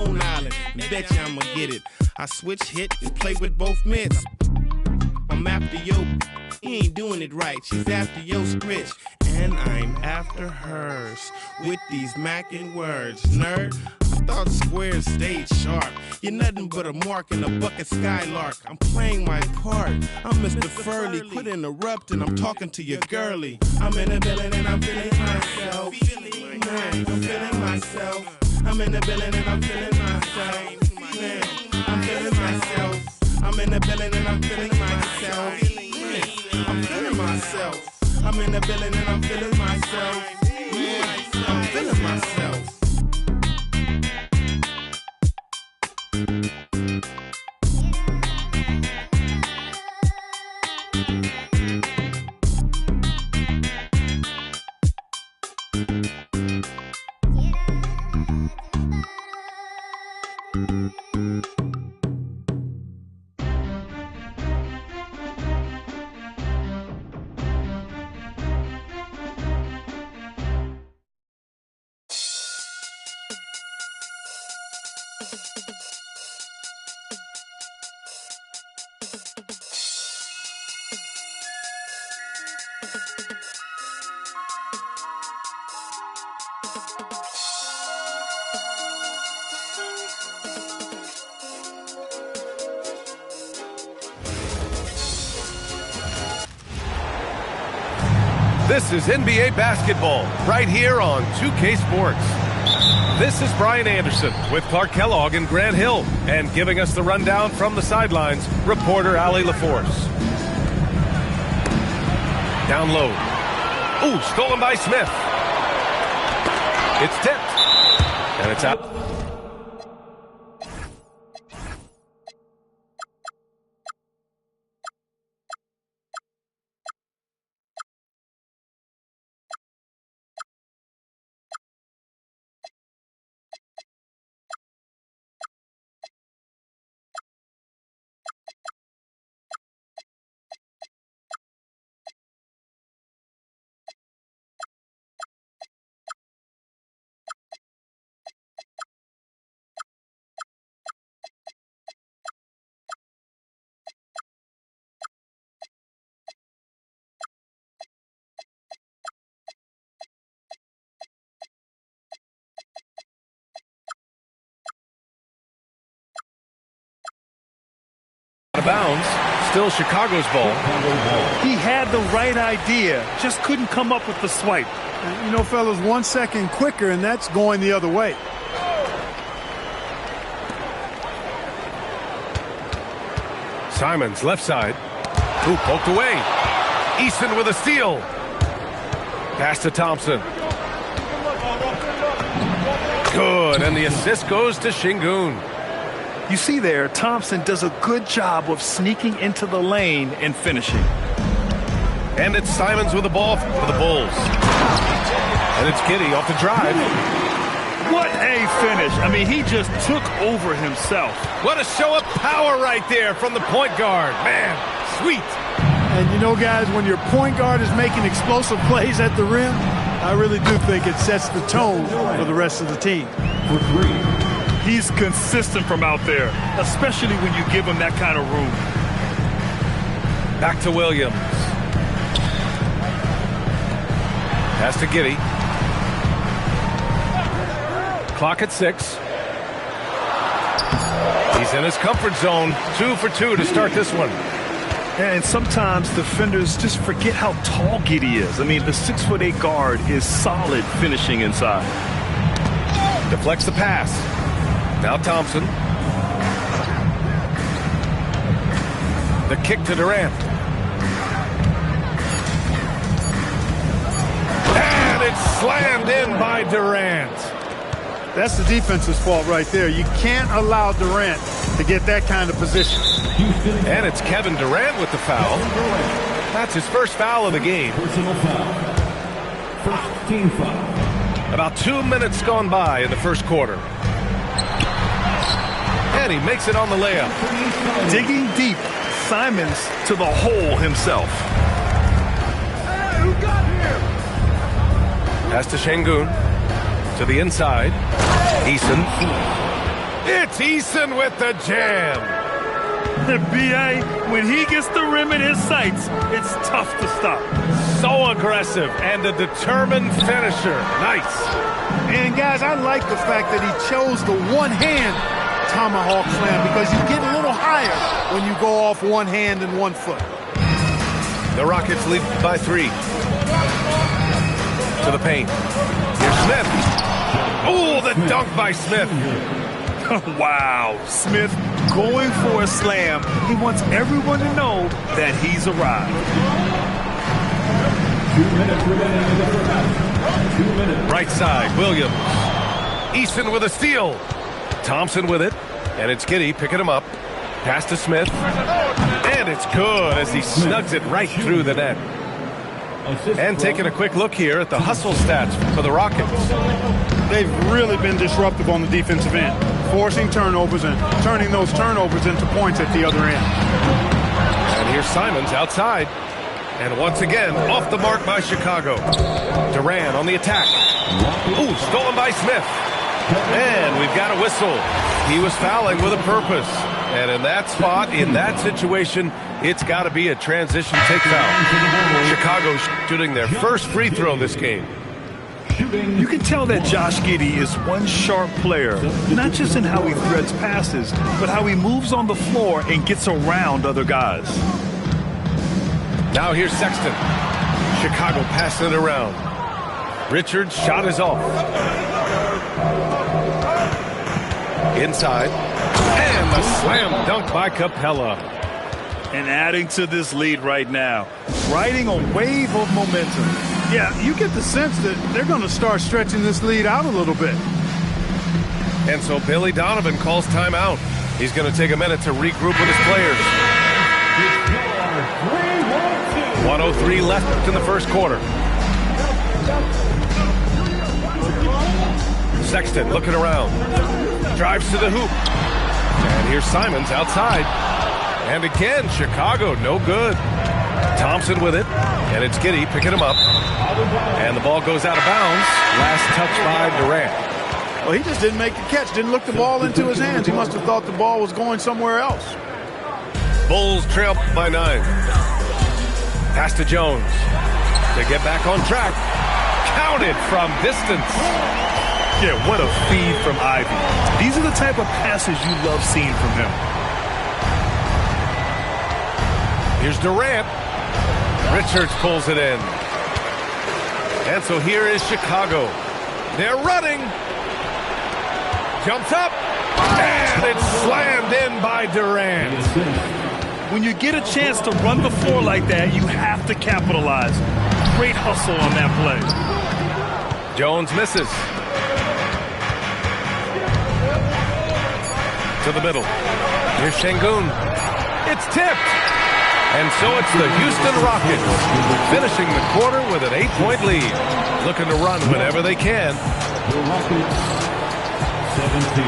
Long Island, bet you I'ma get it. I switch hit and play with both mitts. I'm after yo, he ain't doing it right. She's after yo scritch, and I'm after hers. With these mackin' words, nerd. I thought squares stayed sharp. You're nothing but a mark in a bucket skylark. I'm playing my part. I'm Mr. Furley. Quit interrupting. I'm talking to your girlie. I'm in the building and I'm feeling myself. Man, I'm feeling myself. I'm in the building and I'm feeling myself. Man, I'm feeling myself. I'm in the building and I'm feeling myself. Man, I'm feeling myself. I'm in the building and I'm feeling myself. Man, I'm feeling myself. This is NBA basketball, right here on 2K Sports. This is Brian Anderson with Clark Kellogg and Grant Hill, and giving us the rundown from the sidelines, reporter Allie LaForce. Down low. Ooh, stolen by Smith. It's tipped, and it's out. Out of bounds, still Chicago's ball. He had the right idea, just couldn't come up with the swipe. You know, fellas, 1 second quicker, and that's going the other way. Simons, left side. Ooh, poked away. Easton with a steal. Pass to Thompson. Good, and the assist goes to Şengün. You see there, Thompson does a good job of sneaking into the lane and finishing. And it's Simons with the ball for the Bulls. And it's Giddey off the drive. What a finish. I mean, he just took over himself. What a show of power right there from the point guard. Man, sweet. And you know, guys, when your point guard is making explosive plays at the rim, I really do think it sets the tone for the rest of the team. For three. He's consistent from out there, especially when you give him that kind of room. Back to Williams. Pass to Giddey. Clock at 6. He's in his comfort zone. 2 for 2 to start this one. And sometimes defenders just forget how tall Giddey is. I mean, the 6'8" guard is solid finishing inside. Deflects the pass. Now Thompson. The kick to Durant. And it's slammed in by Durant. That's the defense's fault right there. You can't allow Durant to get that kind of position. And it's Kevin Durant with the foul. That's his first foul of the game. Personal foul. First team foul. About 2 minutes gone by in the first quarter. And he makes it on the layup. Digging deep, Simons to the hole himself. Hey, who got here? Pass to Şengün. To the inside. Eason. it's Eason with the jam. B.A., when he gets the rim in his sights, it's tough to stop. So aggressive and a determined finisher. Nice. And, guys, I like the fact that he chose the one-hand tomahawk slam because you get a little higher when you go off one hand and 1 foot. The Rockets lead by 3. To the paint. Here's Smith. Oh, the dunk by Smith. Wow, Smith going for a slam. He wants everyone to know that he's arrived. 2 minutes remaining in the first half. 2 minutes. Right side, Williams. Easton with a steal. Thompson with it. And it's Giddey picking him up. Pass to Smith. And it's good as he snugs it right through the net. And taking a quick look here at the hustle stats for the Rockets. They've really been disruptive on the defensive end, forcing turnovers and turning those turnovers into points at the other end. And here's Simons outside. And once again, off the mark by Chicago. Durant on the attack. Ooh, stolen by Smith. And we've got a whistle. He was fouling with a purpose. And in that spot, in that situation, it's got to be a transition take foul. Chicago shooting their first free throw this game. You can tell that Josh Giddey is one sharp player, not just in how he threads passes, but how he moves on the floor and gets around other guys. Now here's Sexton. Chicago passing it around. Richards' shot is off. Inside. And the slam dunk by Capella. And adding to this lead right now, riding a wave of momentum. Yeah, you get the sense that they're going to start stretching this lead out a little bit. And so Billy Donovan calls timeout. He's going to take a minute to regroup with his players. 1:03 left in the first quarter. Sexton looking around. Drives to the hoop. And here's Simons outside. And again, Chicago, no good. Thompson with it. And it's Giddey picking him up. And the ball goes out of bounds. Last touch by Durant. Well, he just didn't make the catch, didn't look the ball into his hands. He must have thought the ball was going somewhere else. Bulls trail by 9. Pass to Jones. To get back on track. Counted from distance. Yeah, what a feed from Ivy. These are the type of passes you love seeing from him. Here's Durant. Richards pulls it in. And so here is Chicago. They're running. Jumps up. And it's slammed in by Durant. When you get a chance to run the floor like that, you have to capitalize. Great hustle on that play. Jones misses. To the middle. Here's Şengün. It's tipped. And so it's the Houston Rockets finishing the quarter with an 8-point lead. Looking to run whenever they can. The Rockets, 17.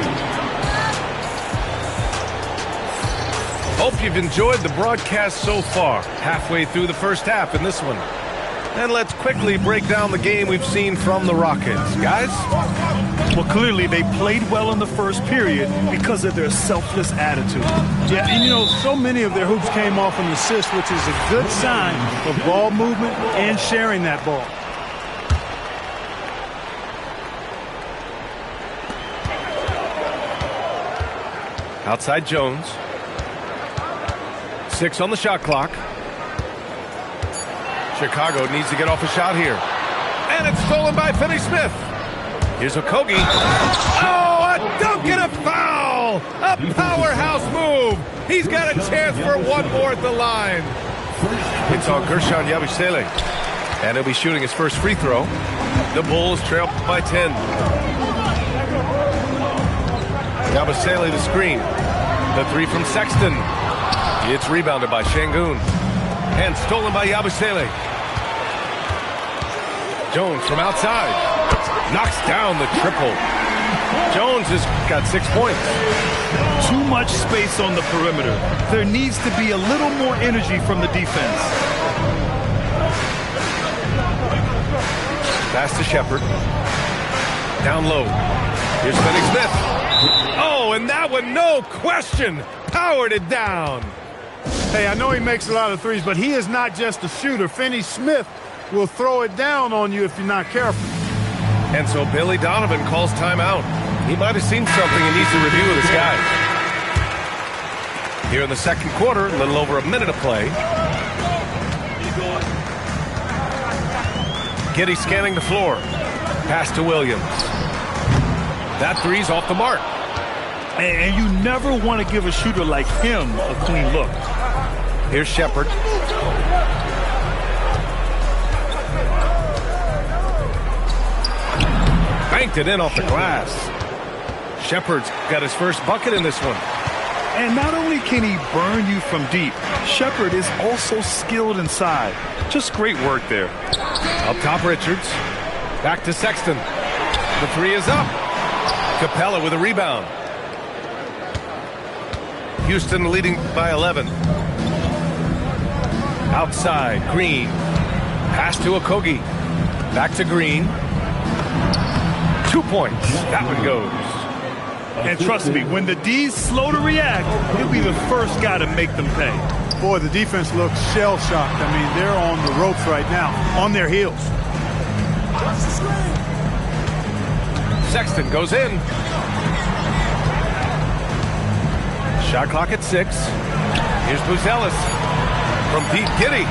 Hope you've enjoyed the broadcast so far. Halfway through the first half in this one. And let's quickly break down the game we've seen from the Rockets. Guys? Well, clearly they played well in the first period because of their selfless attitude. Yeah, and you know, so many of their hoops came off an assist, which is a good sign of ball movement and sharing that ball. Outside Jones. 6 on the shot clock. Chicago needs to get off a shot here. And it's stolen by Finney-Smith. Here's Okogie. Oh, a dunk and a foul! A powerhouse move. He's got a chance for one more at the line. It's on Gershon Yabusele. And he'll be shooting his first free throw. The Bulls trail by 10. Yabusele the screen. The 3 from Sexton. It's rebounded by Şengün. And stolen by Yabusele. Jones from outside. Knocks down the triple. Jones has got 6 points. Too much space on the perimeter. There needs to be a little more energy from the defense. Pass to Shepherd. Down low. Here's Finney-Smith. Oh, and that one, no question, powered it down. Hey, I know he makes a lot of threes, but he is not just a shooter. Finney Smith will throw it down on you if you're not careful. And so Billy Donovan calls timeout. He might have seen something he needs to review with his guys. Here in the second quarter, a little over a minute of play. Giddey scanning the floor. Pass to Williams. That three's off the mark. And you never want to give a shooter like him a clean look. Here's Shepard. Banked it in off the glass. Shepard's got his first bucket in this one. And not only can he burn you from deep, Shepard is also skilled inside. Just great work there. Up top, Richards. Back to Sexton. The three is up. Capella with a rebound. Houston leading by 11. Outside, Green. Pass to Okogie. Back to Green. 2 points. That one goes. And trust me, when the D's slow to react, he'll be the first guy to make them pay. Boy, the defense looks shell-shocked. I mean, they're on the ropes right now, on their heels. Sexton goes in. Shot clock at 6. Here's Buzelis from Pete Giddey.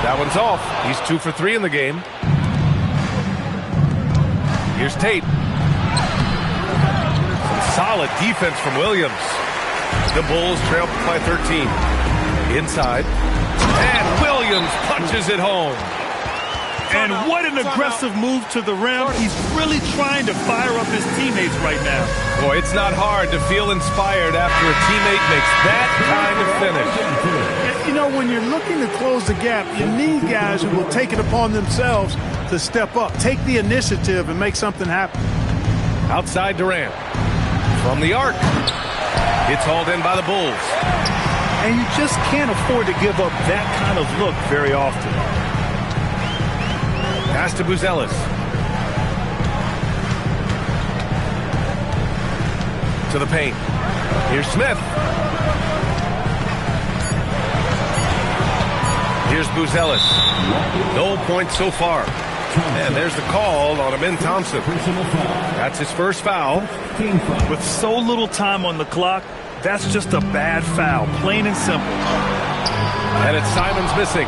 That one's off. He's 2 for 3 in the game. Here's Tate. Some solid defense from Williams. The Bulls trail by 13. Inside. And Williams punches it home. And what an aggressive move to the rim. He's really trying to fire up his teammates right now. Boy, it's not hard to feel inspired after a teammate makes that kind of finish. You know, when you're looking to close the gap, you need guys who will take it upon themselves to step up, take the initiative, and make something happen. Outside Durant. From the arc. It's hauled in by the Bulls. And you just can't afford to give up that kind of look very often. Pass to Buzelis. To the paint. Here's Smith. Here's Buzelis. No points so far. And there's the call on Amin Thompson. That's his first foul. With so little time on the clock, that's just a bad foul, plain and simple. And it's Simons missing.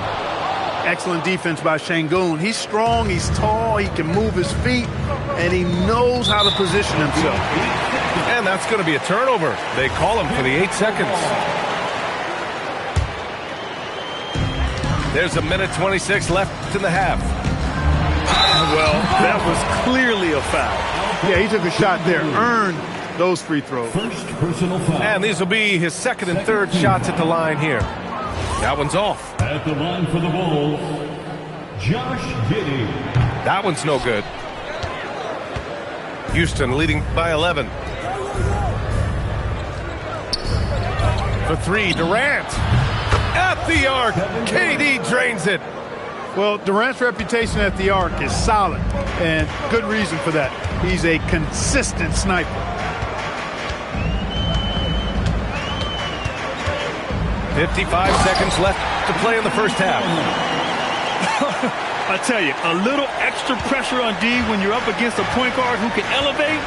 Excellent defense by Şengün. He's strong, he's tall, he can move his feet, and he knows how to position himself. And that's going to be a turnover. They call him for the 8 seconds. There's a minute 26 left in the half. Well, that was clearly a foul. Yeah, he took a shot there, earned those free throws. First personal foul. And these will be his second and third shots at the line here. That one's off. At the line for the Bulls, Josh Giddey. That one's no good. Houston leading by 11. For 3, Durant. At the arc, KD drains it. Well, Durant's reputation at the arc is solid, and good reason for that. He's a consistent sniper. 55 seconds left to play in the first half. I tell you, a little extra pressure on D when you're up against a point guard who can elevate.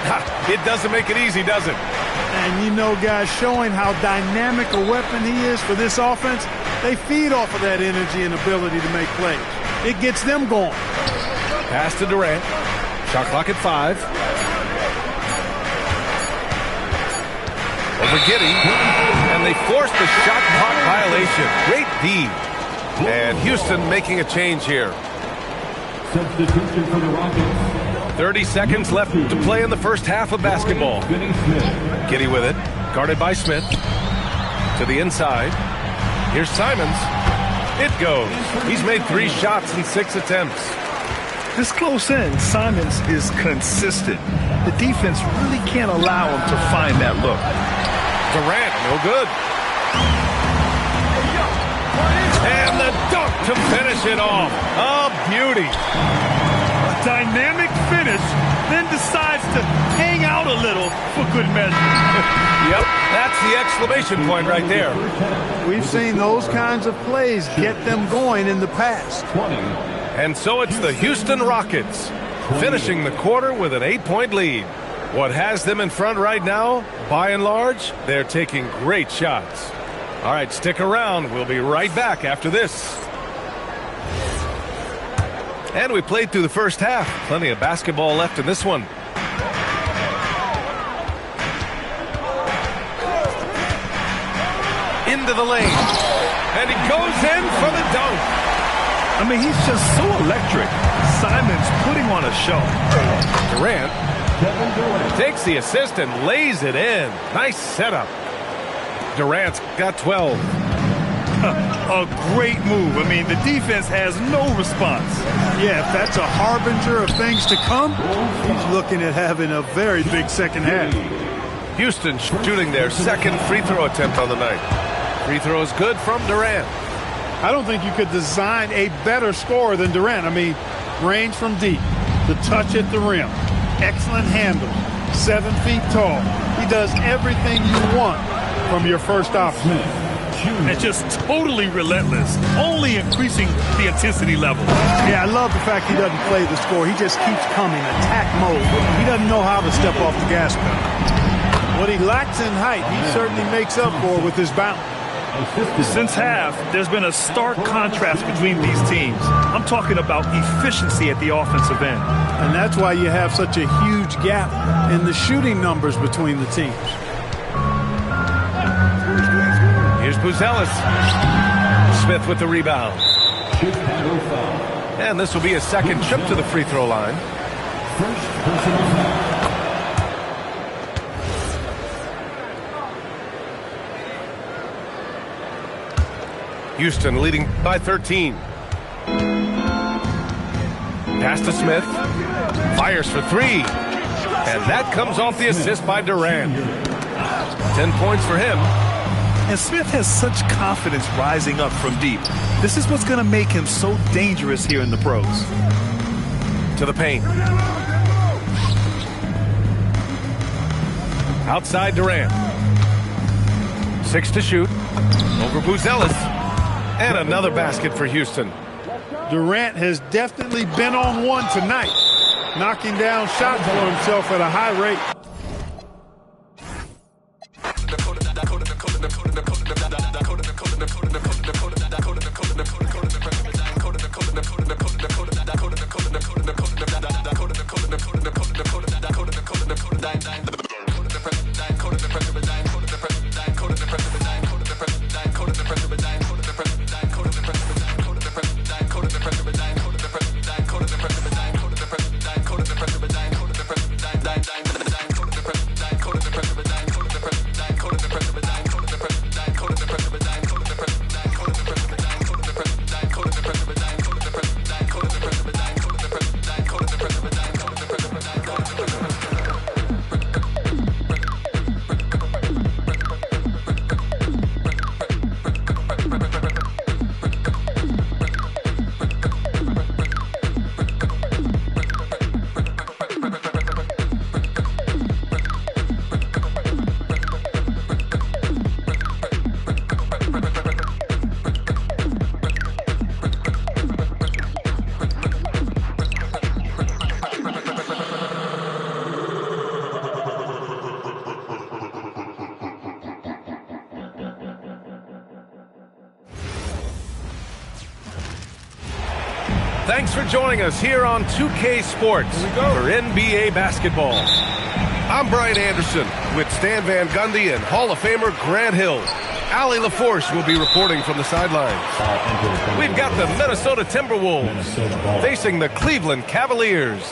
It doesn't make it easy, does it? And you know, guys, showing how dynamic a weapon he is for this offense, they feed off of that energy and ability to make plays. It gets them going. Pass to Durant. Shot clock at 5. Over Giddey. And they force the shot clock violation. Great D. And Houston making a change here. Substitution for the Rockets. 30 seconds left to play in the first half of basketball. Giddey with it. Guarded by Smith. To the inside. Here's Simons. It goes. He's made 3 shots in 6 attempts. This close in, Simons is consistent. The defense really can't allow him to find that look. Durant, no good. And the dunk to finish it off. A beauty. A dynamic finish, then decides to hang out a little for good measure. the exclamation point right there. We've seen those kinds of plays get them going in the past. 20. And so it's the Houston Rockets finishing the quarter with an 8-point lead. What has them in front right now, by and large, they're taking great shots. All right, stick around. We'll be right back after this. And we played through the first half. Plenty of basketball left in this one. Into the lane. And he goes in for the dunk. I mean, he's just so electric. Simon's putting on a show. Durant takes the assist and lays it in. Nice setup. Durant's got 12. A great move. I mean, the defense has no response. Yeah, if that's a harbinger of things to come, he's looking at having a very big second half. Houston shooting their second free throw attempt on the night. Free throw is good from Durant. I don't think you could design a better scorer than Durant. I mean, range from deep, the touch at the rim, excellent handle, 7 feet tall. He does everything you want from your first option. And just totally relentless, only increasing the intensity level. Yeah, I love the fact he doesn't play the score. He just keeps coming, attack mode. He doesn't know how to step off the gas pedal. What he lacks in height, he certainly makes up for with his bounce. Since half, there's been a stark contrast between these teams. I'm talking about efficiency at the offensive end. And that's why you have such a huge gap in the shooting numbers between the teams. Here's Buzelis. Smith with the rebound. And this will be a second trip to the free throw line. First personal foul. Houston leading by 13. Pass to Smith. Fires for 3. And that comes off the assist by Durant. 10 points for him. And Smith has such confidence rising up from deep. This is what's going to make him so dangerous here in the pros. To the paint. Outside Durant. 6 to shoot. Over Buzelis. And another basket for Houston. Durant has definitely been on one tonight, knocking down shots for himself at a high rate. Thanks for joining us here on 2K Sports for NBA basketball. I'm Brian Anderson with Stan Van Gundy and Hall of Famer Grant Hill. Allie LaForce will be reporting from the sidelines. We've got the Minnesota Timberwolves facing the Cleveland Cavaliers.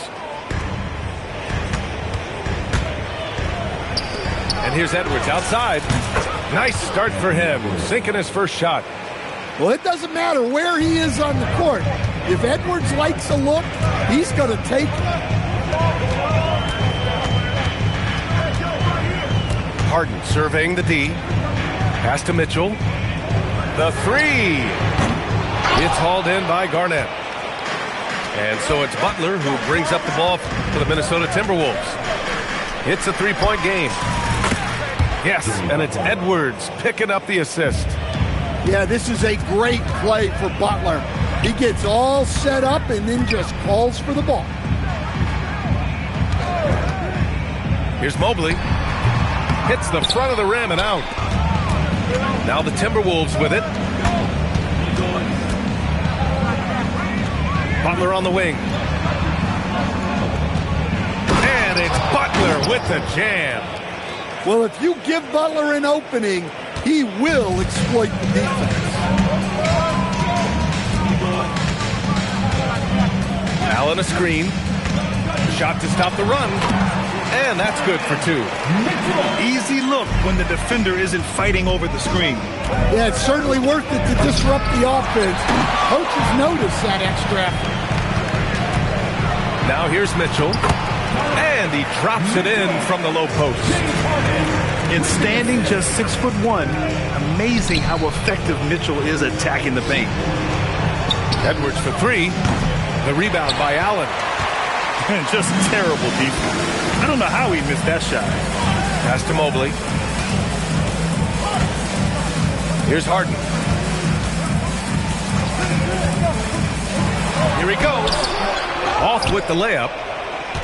And here's Edwards outside. Nice start for him, sinking his first shot. Well, it doesn't matter where he is on the court. If Edwards likes a look, he's going to take it. Harden surveying the D. Pass to Mitchell. The 3. It's hauled in by Garnett. And so it's Butler who brings up the ball for the Minnesota Timberwolves. It's a 3-point game. Yes, and it's Edwards picking up the assist. Yeah, this is a great play for Butler. He gets all set up and then just calls for the ball. Here's Mobley. Hits the front of the rim and out. Now the Timberwolves with it. Butler on the wing. And it's Butler with the jam. Well, if you give Butler an opening, he will exploit the defense. Allen a screen. Shot to stop the run. And that's good for two. Easy look when the defender isn't fighting over the screen. Yeah, it's certainly worth it to disrupt the offense. Coaches notice that extra effort. Now here's Mitchell. And he drops it in from the low post. In standing just 6'1", amazing how effective Mitchell is attacking the paint. Edwards for three. The rebound by Allen. Just terrible defense. I don't know how he missed that shot. Pass to Mobley. Here's Harden. Here he goes. Off with the layup.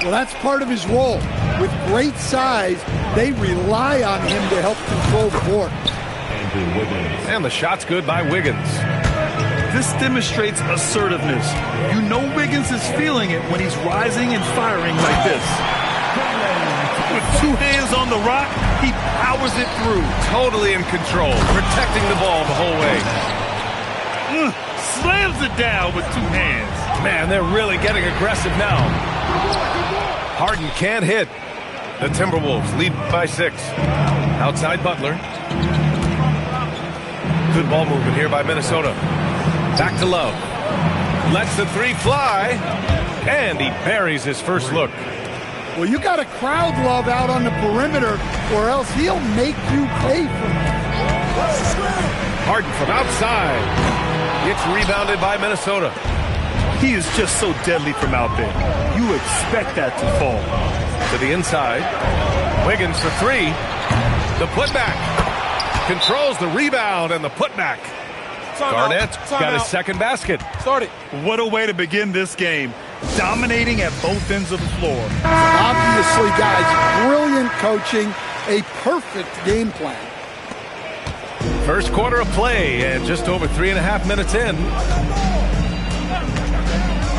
Well, that's part of his role. With great size, they rely on him to help control the board. And the shot's good by Wiggins. This demonstrates assertiveness. You know Wiggins is feeling it when he's rising and firing like this. With two hands on the rock, he powers it through. Totally in control, protecting the ball the whole way. Slams it down with two hands. Man, they're really getting aggressive now. Harden can't hit. The Timberwolves lead by 6. Outside Butler. Good ball movement here by Minnesota. Back to Love. Lets the three fly. And he buries his first look. Well, you got to crowd Love out on the perimeter, or else he'll make you pay for it. Harden from outside. It's rebounded by Minnesota. He is just so deadly from out there. You expect that to fall. To the inside. Wiggins for three. The putback. Controls the rebound and the putback. Garnett got his second basket. What a way to begin this game. Dominating at both ends of the floor. Obviously, guys, brilliant coaching, a perfect game plan. First quarter of play and just over 3.5 minutes in.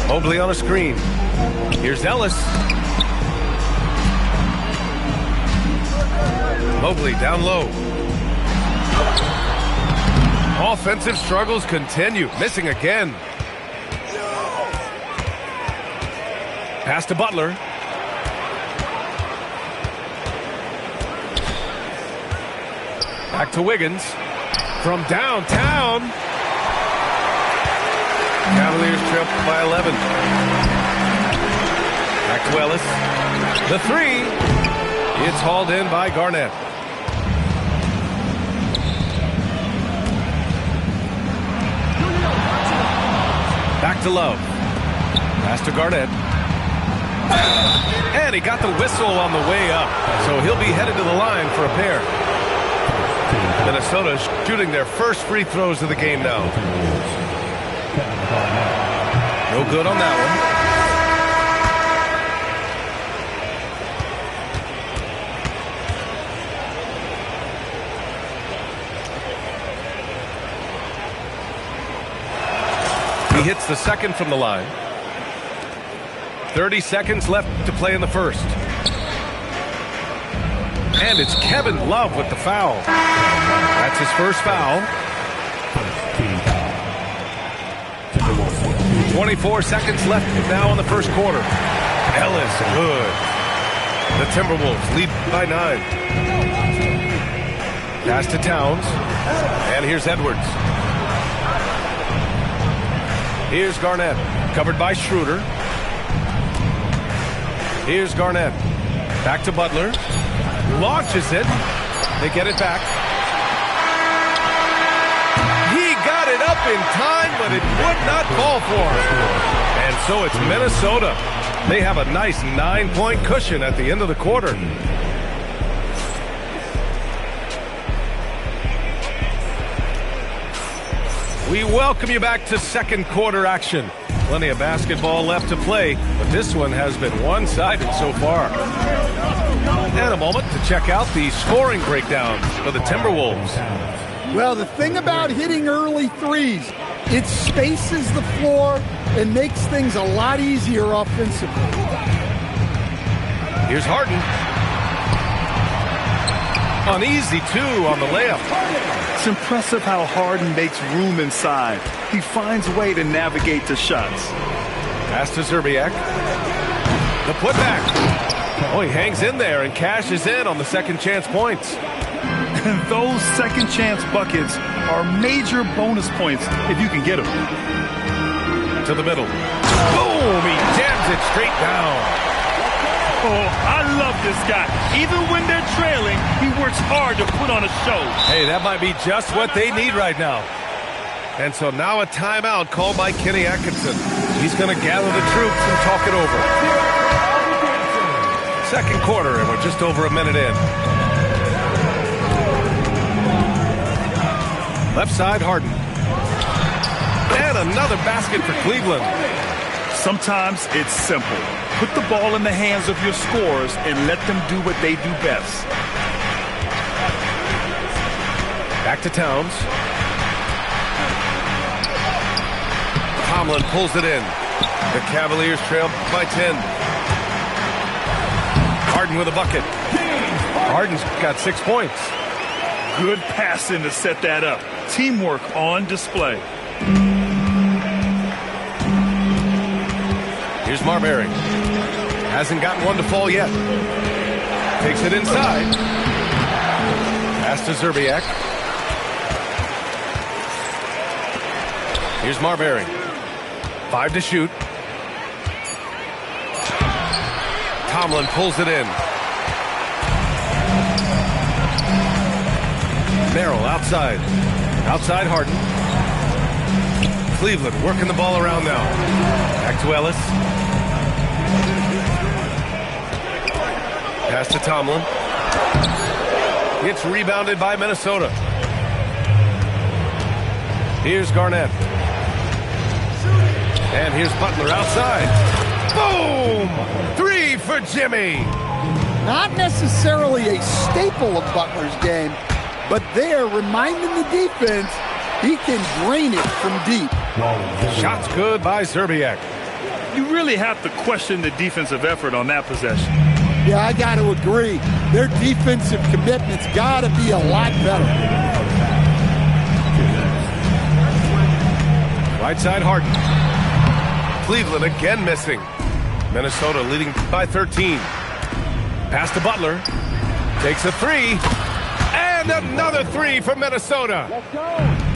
Mobley on a screen. Here's Ellis. Mobley down low. Offensive struggles continue. Missing again. Pass to Butler. Back to Wiggins. From downtown. Cavaliers trip by 11. Back to Ellis. The three. It's hauled in by Garnett. Back to Love. Pass to Garnett. And he got the whistle on the way up. So he'll be headed to the line for a pair. Minnesota shooting their first free throws of the game now. No good on that one. He hits the second from the line. 30 seconds left to play in the first. And it's Kevin Love with the foul. That's his first foul. 24 seconds left now in the first quarter. Ellis good. The Timberwolves lead by 9. Pass to Towns. And here's Edwards. Here's Garnett. Covered by Schroeder. Here's Garnett. Back to Butler. Launches it. They get it back. He got it up in time, but it would not fall for him. And so it's Minnesota. They have a nice 9-point cushion at the end of the quarter. We welcome you back to second quarter action. Plenty of basketball left to play, but this one has been one-sided so far. And a moment to check out the scoring breakdown for the Timberwolves. Well, the thing about hitting early threes, it spaces the floor and makes things a lot easier offensively. Here's Harden. An easy two on the layup. It's impressive how Harden makes room inside. He finds a way to navigate the shots. Pass to Zerbiak. The putback. Oh, he hangs in there and cashes in on the second chance points. And those second chance buckets are major bonus points if you can get them. To the middle. Boom! He jams it straight down. Oh, I love this guy. Even when they're trailing, he works hard to put on a show. Hey, that might be just what they need right now. And so now a timeout called by Kenny Atkinson. He's going to gather the troops and talk it over. Second quarter, and we're just over a minute in. Left side, Harden. And another basket for Cleveland. Sometimes it's simple. Put the ball in the hands of your scorers and let them do what they do best. Back to Towns. Tomlin pulls it in. The Cavaliers trail by 10. Harden with a bucket. Harden's got 6 points. Good passing to set that up. Teamwork on display. Here's Marbury. Hasn't gotten one to fall yet. Takes it inside. Pass to Zerbiak. Here's Marbury. 5 to shoot. Tomlin pulls it in. Merrill outside. Outside Harden. Cleveland working the ball around now. Back to Ellis. Pass to Tomlin. Gets rebounded by Minnesota. Here's Garnett. And here's Butler outside. Boom! 3 for Jimmy. Not necessarily a staple of Butler's game, but they're reminding the defense he can drain it from deep. Shots good by Zerbiak. You really have to question the defensive effort on that possession. Yeah, I got to agree. Their defensive commitment's got to be a lot better. Right side Harden. Cleveland again missing. Minnesota leading by 13. Pass to Butler. Takes a 3. And another 3 for Minnesota. Let's go.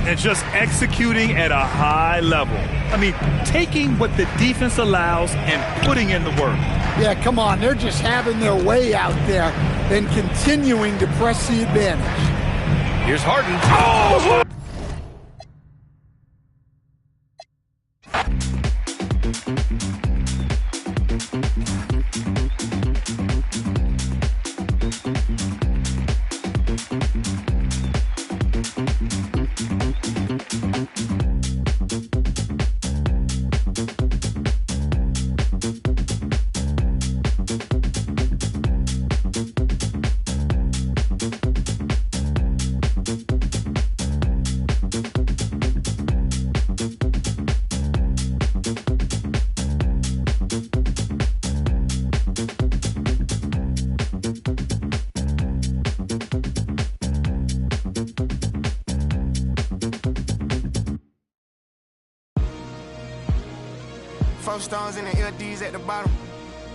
And just executing at a high level. I mean, taking what the defense allows and putting in the work. Yeah, come on. They're just having their way out there and continuing to press the advantage. Here's Harden. Oh! Stones and the LDs at the bottom.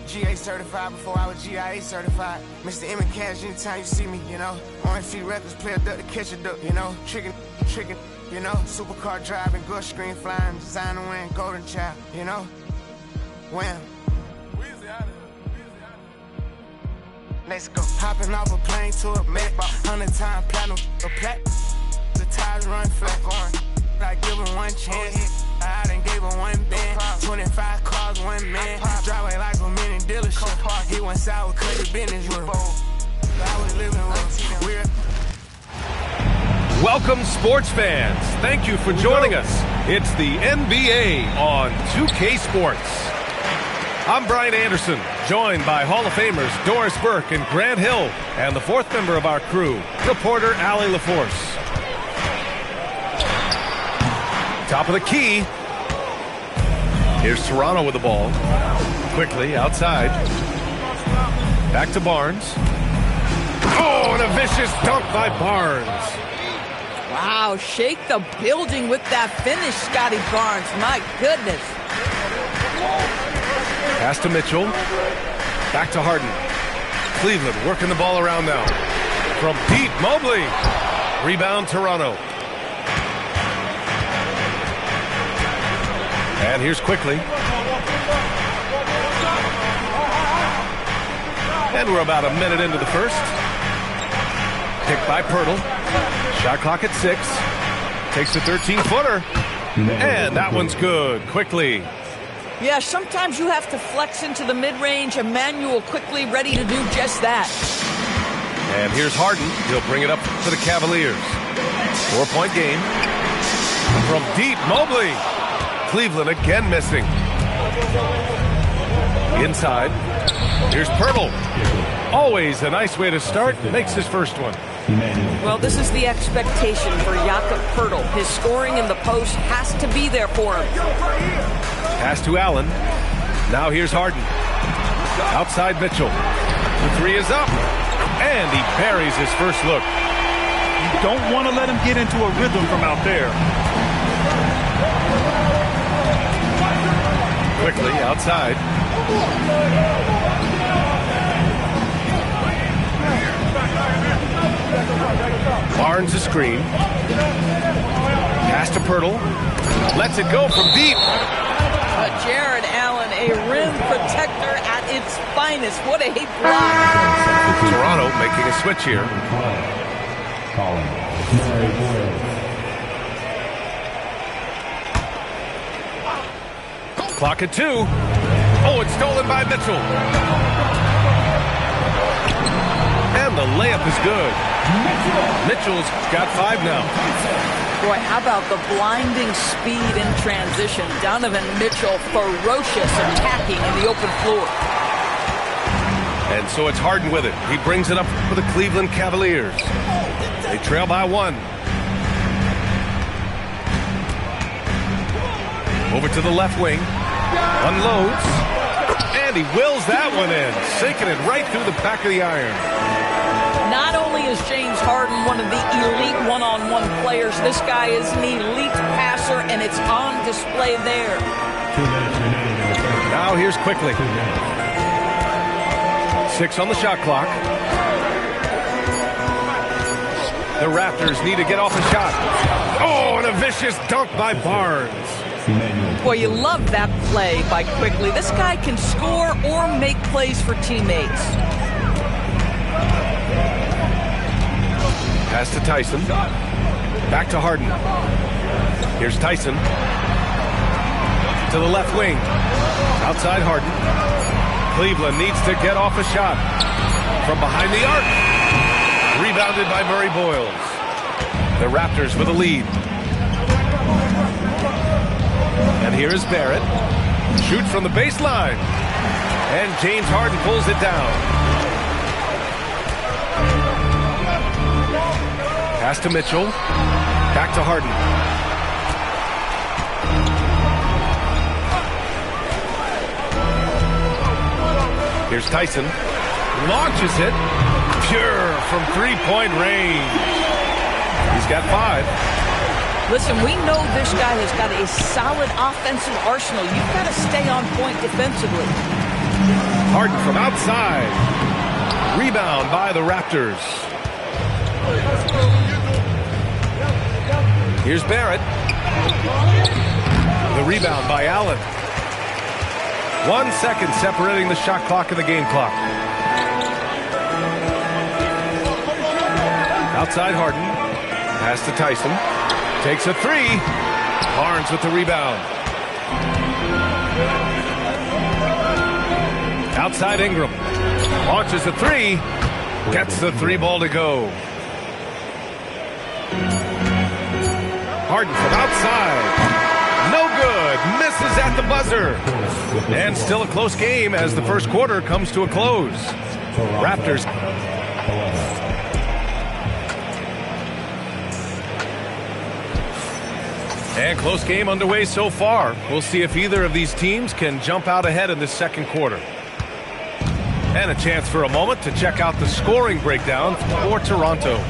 GA certified before I was GIA certified. Mr. M and Cash anytime you see me, you know. Orange Feet Records, play a duck to catch a duck, you know. Tricking, you know. Supercar driving, good screen flying, designer wearing, golden child, you know. Wham. Let's go. Hopping off a plane to a Mac, 100-time platinum, a plat. The tires run flat, going. I give him one chance. I done gave him one band. 25 cars, one man. Driveway like a mini dealership. He went sour, cut the business with. I was living with weird. Welcome, sports fans. Thank you for joining us. It's the NBA on 2K Sports. I'm Brian Anderson, joined by Hall of Famers Doris Burke and Grant Hill, and the fourth member of our crew, reporter Allie LaForce. Top of the key. Here's Toronto with the ball. Quickly outside. Back to Barnes. Oh, and a vicious dunk by Barnes. Wow, shake the building with that finish, Scotty Barnes. My goodness. Pass to Mitchell. Back to Harden. Cleveland working the ball around now. From deep, Mobley. Rebound, Toronto. And here's Quickly. And we're about a minute into the first. Picked by Pirtle. Shot clock at 6. Takes a 13-footer. And that one's good. Quickly. Yeah, sometimes you have to flex into the mid-range. Emmanuel Quickly ready to do just that. And here's Harden. He'll bring it up for the Cavaliers. 4-point game. From deep, Mobley. Cleveland again missing. Inside. Here's Pirtle. Always a nice way to start. Makes his first one. Well, this is the expectation for Jakob Pirtle. His scoring in the post has to be there for him. Pass to Allen. Now here's Harden. Outside Mitchell. The three is up. And he buries his first look. You don't want to let him get into a rhythm from out there. Quickly outside. Barnes a screen. Pass to Pirtle. Lets it go from deep. Jared Allen, a rim protector at its finest. What a block. Toronto making a switch here. Clock at 2. Oh, it's stolen by Mitchell. And the layup is good. Mitchell's got 5 now. Boy, how about the blinding speed in transition? Donovan Mitchell, ferocious attacking in the open floor. And so it's Harden with it. He brings it up for the Cleveland Cavaliers. They trail by 1. Over to the left wing. Unloads. And he wills that one in. Sinking it right through the back of the iron. Not only is James Harden one of the elite one-on-one players, this guy is an elite passer, and it's on display there. Now here's Quickly. 6 on the shot clock. The Raptors need to get off a shot. Oh, and a vicious dunk by Barnes. Boy, you love that play by Quickly. This guy can score or make plays for teammates. Pass to Tyson. Back to Harden. Here's Tyson. To the left wing. Outside Harden. Cleveland needs to get off a shot. From behind the arc. Rebounded by Murray Boyles. The Raptors with a lead. And here is Barrett. Shoots from the baseline. And James Harden pulls it down. Pass to Mitchell. Back to Harden. Here's Tyson. Launches it. Pure from three-point range. He's got 5. Listen, we know this guy has got a solid offensive arsenal. You've got to stay on point defensively. Harden from outside. Rebound by the Raptors. Here's Barrett. The rebound by Allen. 1 second separating the shot clock and the game clock. Outside Harden. Pass to Tyson. Takes a 3. Barnes with the rebound. Outside Ingram. Launches a 3. Gets the 3 ball to go. Harden from outside. No good. Misses at the buzzer. And still a close game as the first quarter comes to a close. Raptors. And close game underway so far. We'll see if either of these teams can jump out ahead in this second quarter. And a chance for a moment to check out the scoring breakdown for Toronto.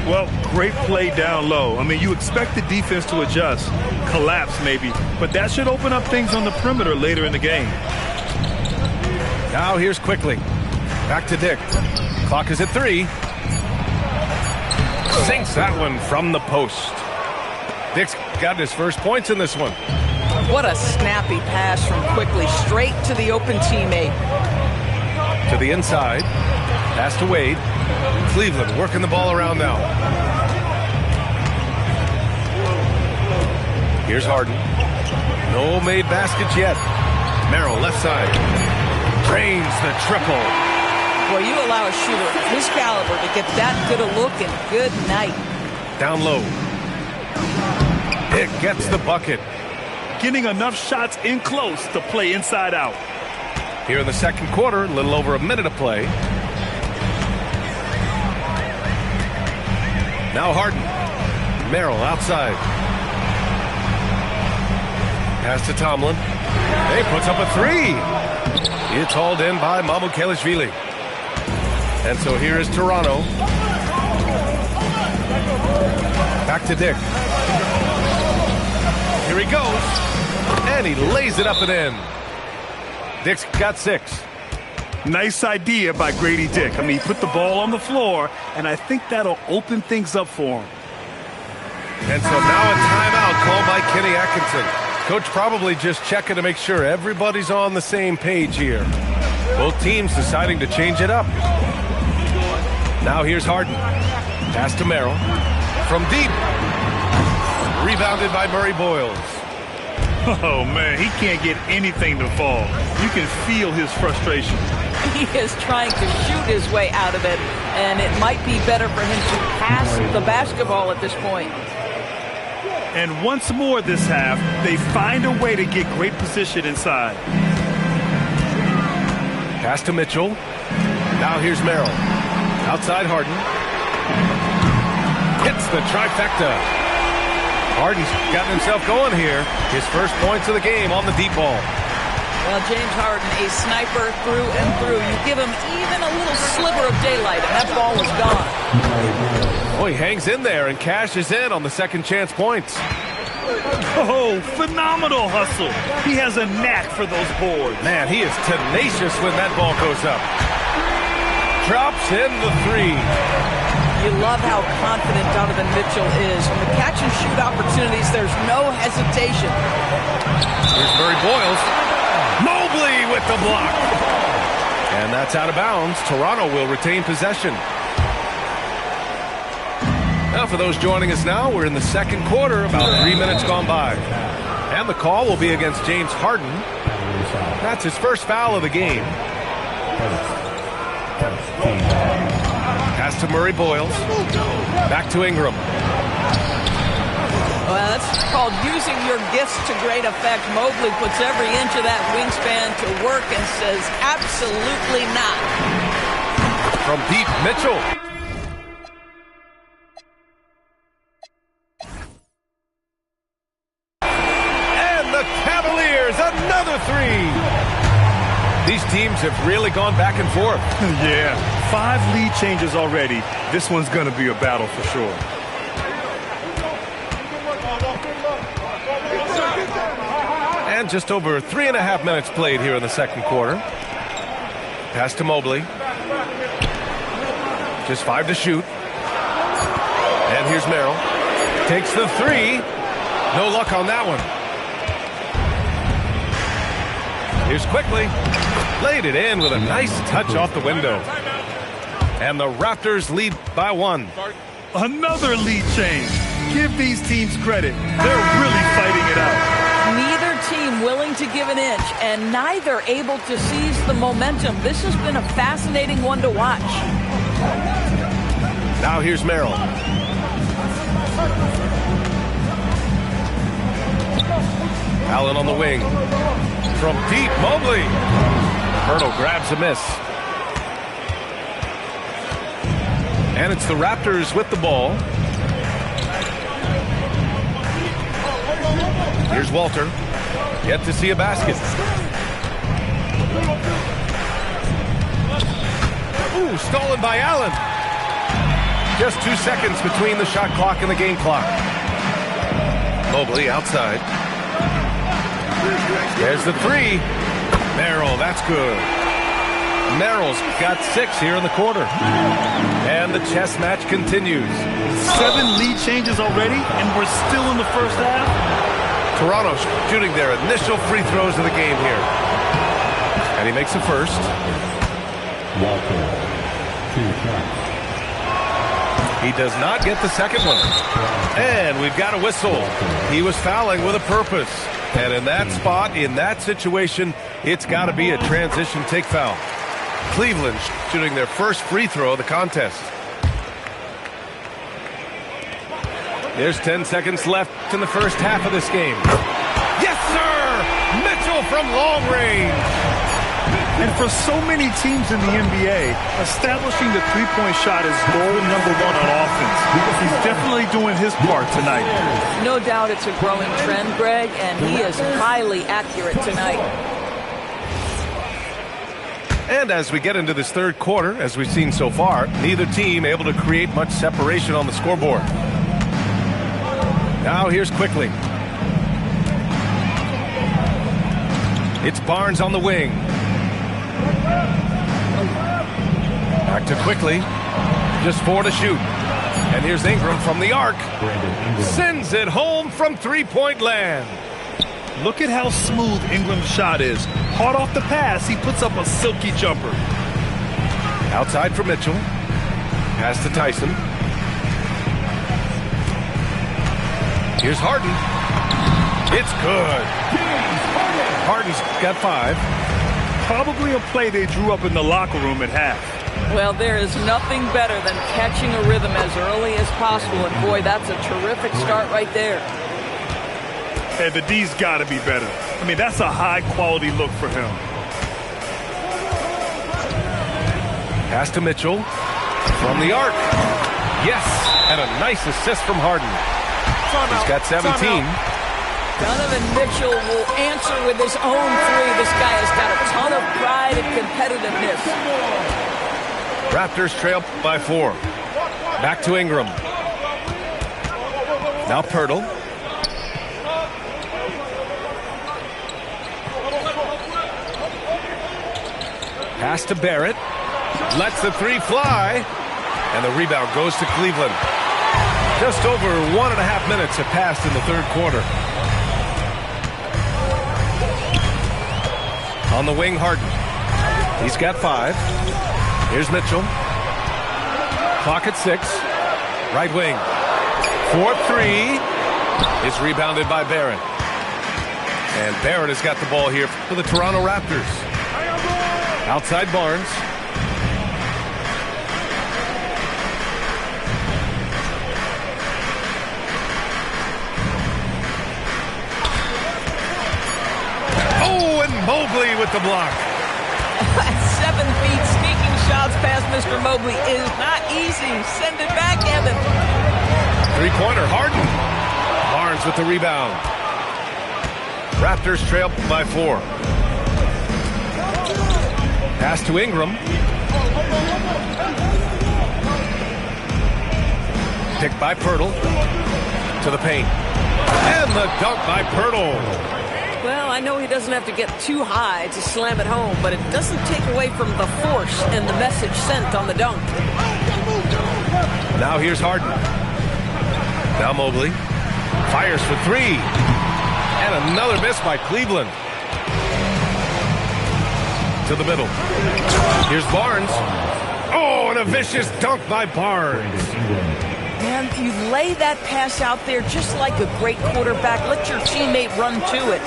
Well, great play down low. I mean, you expect the defense to adjust, collapse maybe, but that should open up things on the perimeter later in the game. Now here's Quickly. Back to Dick. Clock is at 3. Sinks that one from the post. Dick's got his first points in this one. What a snappy pass from Quickly straight to the open teammate. To the inside. Pass to Wade. Cleveland working the ball around now. Here's Harden. No made baskets yet. Merrill left side. Drains the triple. Boy, you allow a shooter of his caliber to get that good a look, and good night. Down low. Dick gets the bucket. Getting enough shots in close to play inside out. Here in the second quarter, a little over a minute of play. Now Harden. Merrill outside. Pass to Tomlin. He puts up a 3. It's hauled in by Mamukelashvili. And so here is Toronto. Back to Dick. Here he goes. And he lays it up and in. Dick's got 6. Nice idea by Grady Dick. I mean, he put the ball on the floor, and I think that'll open things up for him. And so now a timeout called by Kenny Atkinson. Coach probably just checking to make sure everybody's on the same page here. Both teams deciding to change it up. Now here's Harden. Pass to Merrill. From deep. Rebounded by Murray Boyles. Oh, man, he can't get anything to fall. You can feel his frustration. He is trying to shoot his way out of it, and it might be better for him to pass the basketball at this point. And once more this half, they find a way to get great position inside. Pass to Mitchell. Now here's Merrill. Outside Harden. Hits the trifecta. Harden's gotten himself going here. His first points of the game on the deep ball. Well, James Harden, a sniper through and through. You give him even a little sliver of daylight, and that ball is gone. Oh, he hangs in there and cashes in on the second chance points. Oh, phenomenal hustle. He has a knack for those boards. Man, he is tenacious when that ball goes up. Drops in the 3. You love how confident Donovan Mitchell is. From the catch-and-shoot opportunities, there's no hesitation. Here's Murray Boyles. Mobley with the block. And that's out of bounds. Toronto will retain possession. Now, for those joining us now, we're in the second quarter, about 3 minutes gone by. And the call will be against James Harden. That's his first foul of the game. Pass to Murray Boyles. Back to Ingram. Well, that's called using your gifts to great effect. Mobley puts every inch of that wingspan to work and says, absolutely not. From deep, Mitchell. And the Cavaliers, another 3. These teams have really gone back and forth. Yeah, 5 lead changes already. This one's going to be a battle for sure. And just over 3.5 minutes played here in the second quarter. Pass to Mobley. Just 5 to shoot. And here's Merrill. Takes the 3. No luck on that one. Here's Quickly. Laid it in with a nice touch off the window. And the Raptors lead by 1. Another lead change. Give these teams credit. They're really fighting it out. Neither team willing to give an inch, and neither able to seize the momentum. This has been a fascinating one to watch. Now here's Merrill. Allen on the wing. From deep, Mobley. Hurdle grabs a miss. And it's the Raptors with the ball. Here's Walter. Yet to see a basket. Ooh, stolen by Allen. Just 2 seconds between the shot clock and the game clock. Mobley outside. There's the three. Merrill, that's good. Merrill's got 6 here in the quarter. And the chess match continues. 7 lead changes already, and we're still in the first half. Toronto shooting their initial free throws of the game here. And he makes the first. Walker, 2 shots. He does not get the second one. And we've got a whistle. He was fouling with a purpose. And in that spot, in that situation, it's got to be a transition take foul. Cleveland shooting their first free throw of the contest. There's 10 seconds left in the first half of this game. Yes, sir! Mitchell from long range. And for so many teams in the NBA, establishing the three-point shot is goal number 1 on offense. He's definitely doing his part tonight. No doubt it's a growing trend, Greg, and he is highly accurate tonight. And as we get into this third quarter, as we've seen so far, neither team able to create much separation on the scoreboard. Now here's Quickly. It's Barnes on the wing. Back to Quickly. Just 4 to shoot. And here's Ingram from the arc. Sends it home from three-point land. Look at how smooth Ingram's shot is. Hard off the pass, he puts up a silky jumper. Outside for Mitchell. Pass to Tyson. Here's Harden. It's good. Harden's got 5. Probably a play they drew up in the locker room at half. Well, there is nothing better than catching a rhythm as early as possible, and boy, that's a terrific start right there. And the D's got to be better. I mean, that's a high-quality look for him. Pass to Mitchell. From the arc. Yes, and a nice assist from Harden. He's got 17. Donovan Mitchell will answer with his own 3. This guy has got a ton of pride and competitiveness. Raptors trail by 4. Back to Ingram. Now Pirtle. Pass to Barrett. Lets the 3 fly. And the rebound goes to Cleveland. Just over 1.5 minutes have passed in the third quarter. On the wing, Harden. He's got 5. Here's Mitchell. Clock at 6. Right wing. 4-3 is rebounded by Barrett. And Barrett has got the ball here for the Toronto Raptors. Outside Barnes. Oh, and Mobley with the block. 7 feet, sneaking shots past Mr. Mobley is not easy. Send it back, Evan. 3-pointer, Harden. Barnes with the rebound. Raptors trail by 4. Pass to Ingram. Picked by Pirtle. To the paint. And the dunk by Pirtle. Well, I know he doesn't have to get too high to slam it home, but it doesn't take away from the force and the message sent on the dunk. Now here's Harden. Now Mobley. Fires for 3. And another miss by Cleveland. To the middle. Here's Barnes. Oh, and a vicious dunk by Barnes. Man, you lay that pass out there just like a great quarterback. Let your teammate run to it.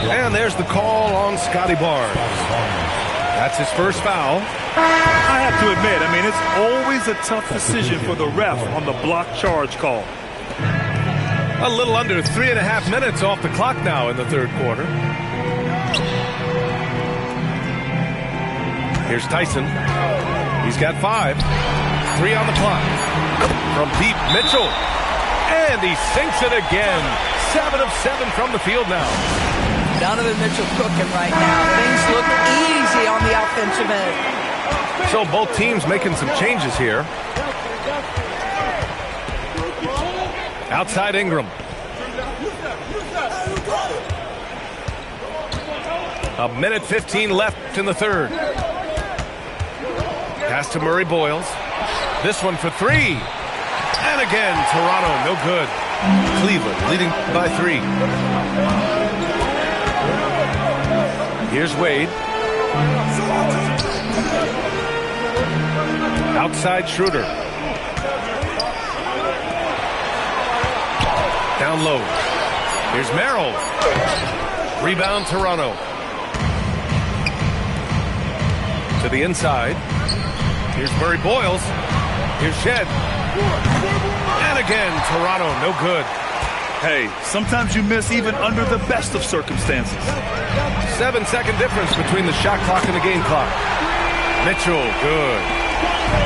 And there's the call on Scotty Barnes. That's his first foul. I have to admit, I mean, it's always a tough decision for the ref on the block charge call. A little under 3.5 minutes off the clock now in the third quarter. Here's Tyson. He's got 5. 3 on the clock. From deep, Mitchell. And he sinks it again. 7 of 7 from the field now. Donovan Mitchell cooking right now. Things look easy on the offensive end. So both teams making some changes here. Outside Ingram. A minute 15 left in the third. Pass to Murray Boyles. This one for 3. And again, Toronto, no good. Cleveland leading by 3. Here's Wade. Outside Schroeder. Down low. Here's Merrill. Rebound Toronto. To the inside. Here's Murray Boyles. Here's Shed. And again, Toronto, no good. Hey, sometimes you miss even under the best of circumstances. 7-second difference between the shot clock and the game clock. Mitchell, good.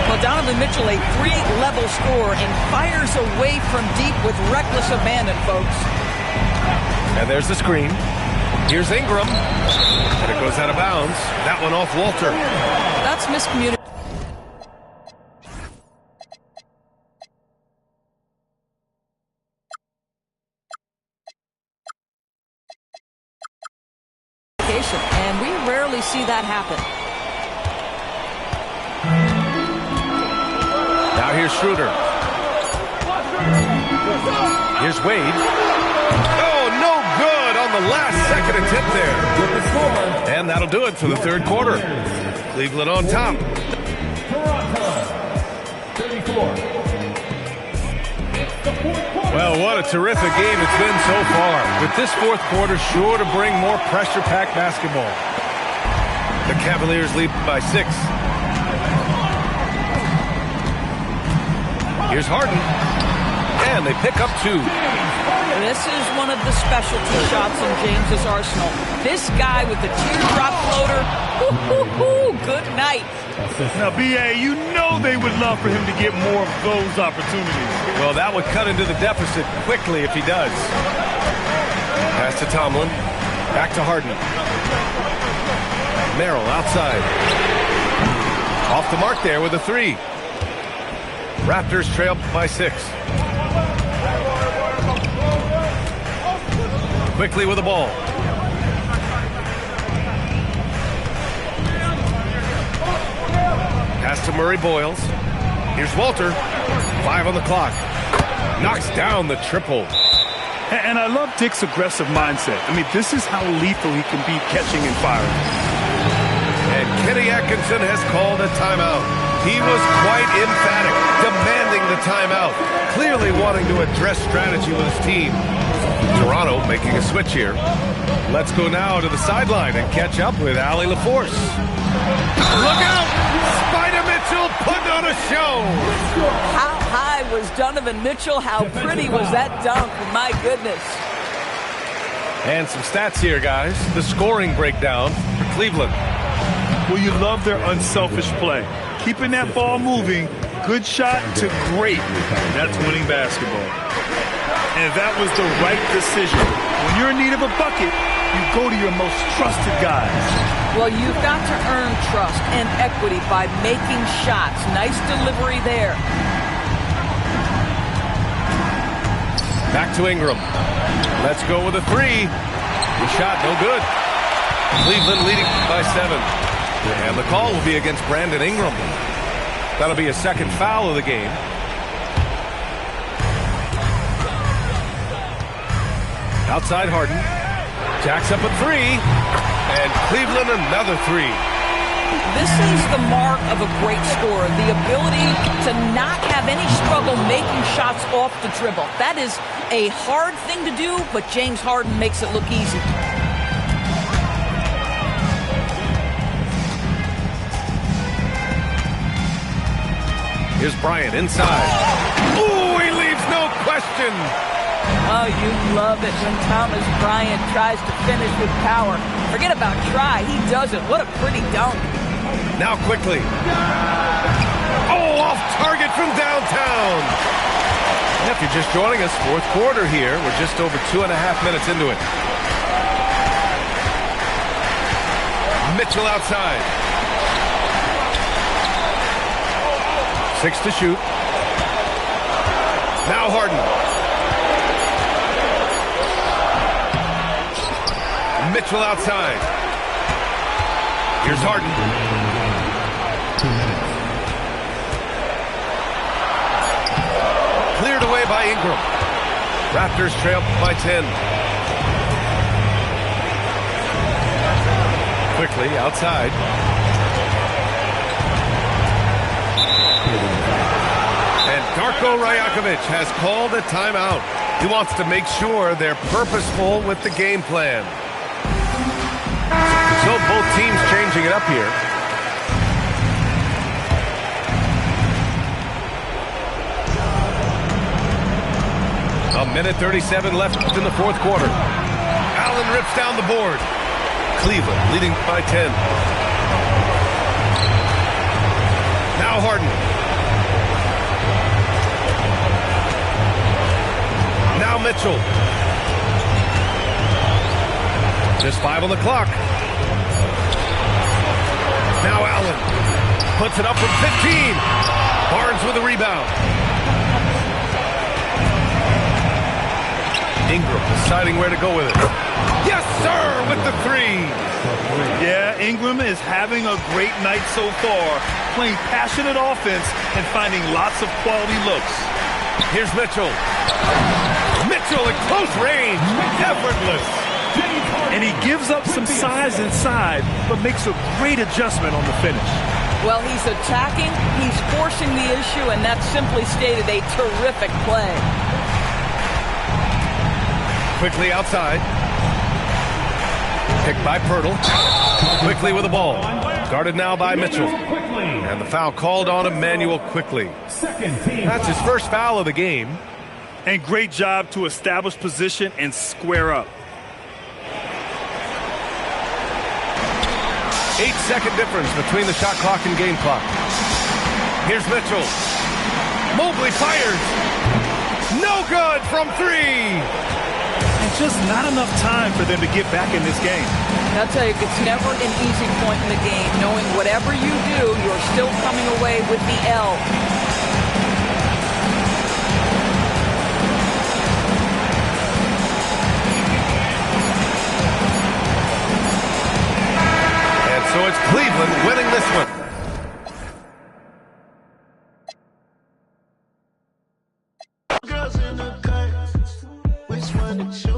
Well, Donovan Mitchell, a 3-level scorer, and fires away from deep with reckless abandon, folks. And there's the screen. Here's Ingram. And it goes out of bounds. That one off Walter. That's miscommunication. And we rarely see that happen. Now here's Schroeder. Here's Wade. Oh, no good on the last second attempt there. And that'll do it for the third quarter. Cleveland on top. Well, what a terrific game it's been so far. With this fourth quarter sure to bring more pressure-packed basketball. The Cavaliers lead by 6. Here's Harden. And they pick up 2. This is one of the specialty shots in James's arsenal. This guy with the teardrop floater. Good night. Now, B.A., you know they would love for him to get more of those opportunities. Well, that would cut into the deficit quickly if he does. Pass to Tomlin. Back to Harden. Merrill outside. Off the mark there with a 3. Raptors trail by 6. Quickly with the ball. Pass to Murray Boyles. Here's Walter. 5 on the clock. Knocks down the triple. And I love Dick's aggressive mindset. I mean, this is how lethal he can be catching and firing. And Kenny Atkinson has called a timeout. He was quite emphatic, demanding the timeout, clearly wanting to address strategy with his team. Toronto making a switch here. Let's go now to the sideline and catch up with Allie LaForce. Look out! Spider Mitchell putting on a show! How high was Donovan Mitchell? How pretty was that dunk? My goodness. And some stats here, guys. The scoring breakdown for Cleveland. Well, you love their unselfish play. Keeping that ball moving, good shot to great. That's winning basketball. And that was the right decision. When you're in need of a bucket, you go to your most trusted guys. Well, you've got to earn trust and equity by making shots. Nice delivery there. Back to Ingram. Let's go with a 3. The shot, no good. Cleveland leading by 7. And the call will be against Brandon Ingram. That'll be a second foul of the game. Outside Harden. Jacks up a 3. And Cleveland another 3. This is the mark of a great scorer, the ability to not have any struggle making shots off the dribble. That is a hard thing to do, but James Harden makes it look easy. Here's Bryant inside. Ooh, he leaves no question. Oh, you love it when Thomas Bryant tries to finish with power. Forget about try. He does it. What a pretty dunk. Now quickly. Oh, off target from downtown. And if you're just joining us, fourth quarter here. We're just over 2.5 minutes into it. Mitchell outside. 6 to shoot. Now Harden. Mitchell outside. Here's Harden. 2 minutes. Cleared away by Ingram. Raptors trail by 10. Quickly outside. And Darko Rajakovic has called a timeout. He wants to make sure they're purposeful with the game plan. So both teams changing it up here. A minute 37 left in the fourth quarter. Allen rips down the board. Cleveland leading by 10. Now Harden. Now Mitchell. Just 5 on the clock. Now Allen. Puts it up from 15. Barnes with a rebound. Ingram deciding where to go with it. Yes, sir, with the 3. Yeah, Ingram is having a great night so far, playing passionate offense and finding lots of quality looks. Here's Mitchell. Mitchell at close range. Effortless. And he gives up some size inside, but makes a great adjustment on the finish. Well, he's attacking, he's forcing the issue, and that's simply stated a terrific play. Quickly outside. Picked by Pirtle. Quickly with the ball. Guarded now by Mitchell. And the foul called on Emmanuel Quickly. That's his first foul of the game. And great job to establish position and square up. 8-second difference between the shot clock and game clock. Here's Mitchell. Mobley fires. No good from 3. And just not enough time for them to get back in this game. I'll tell you, it's never an easy point in the game, knowing whatever you do, you're still coming away with the L. And so it's Cleveland winning this one. Girls in the cut, which one to choose?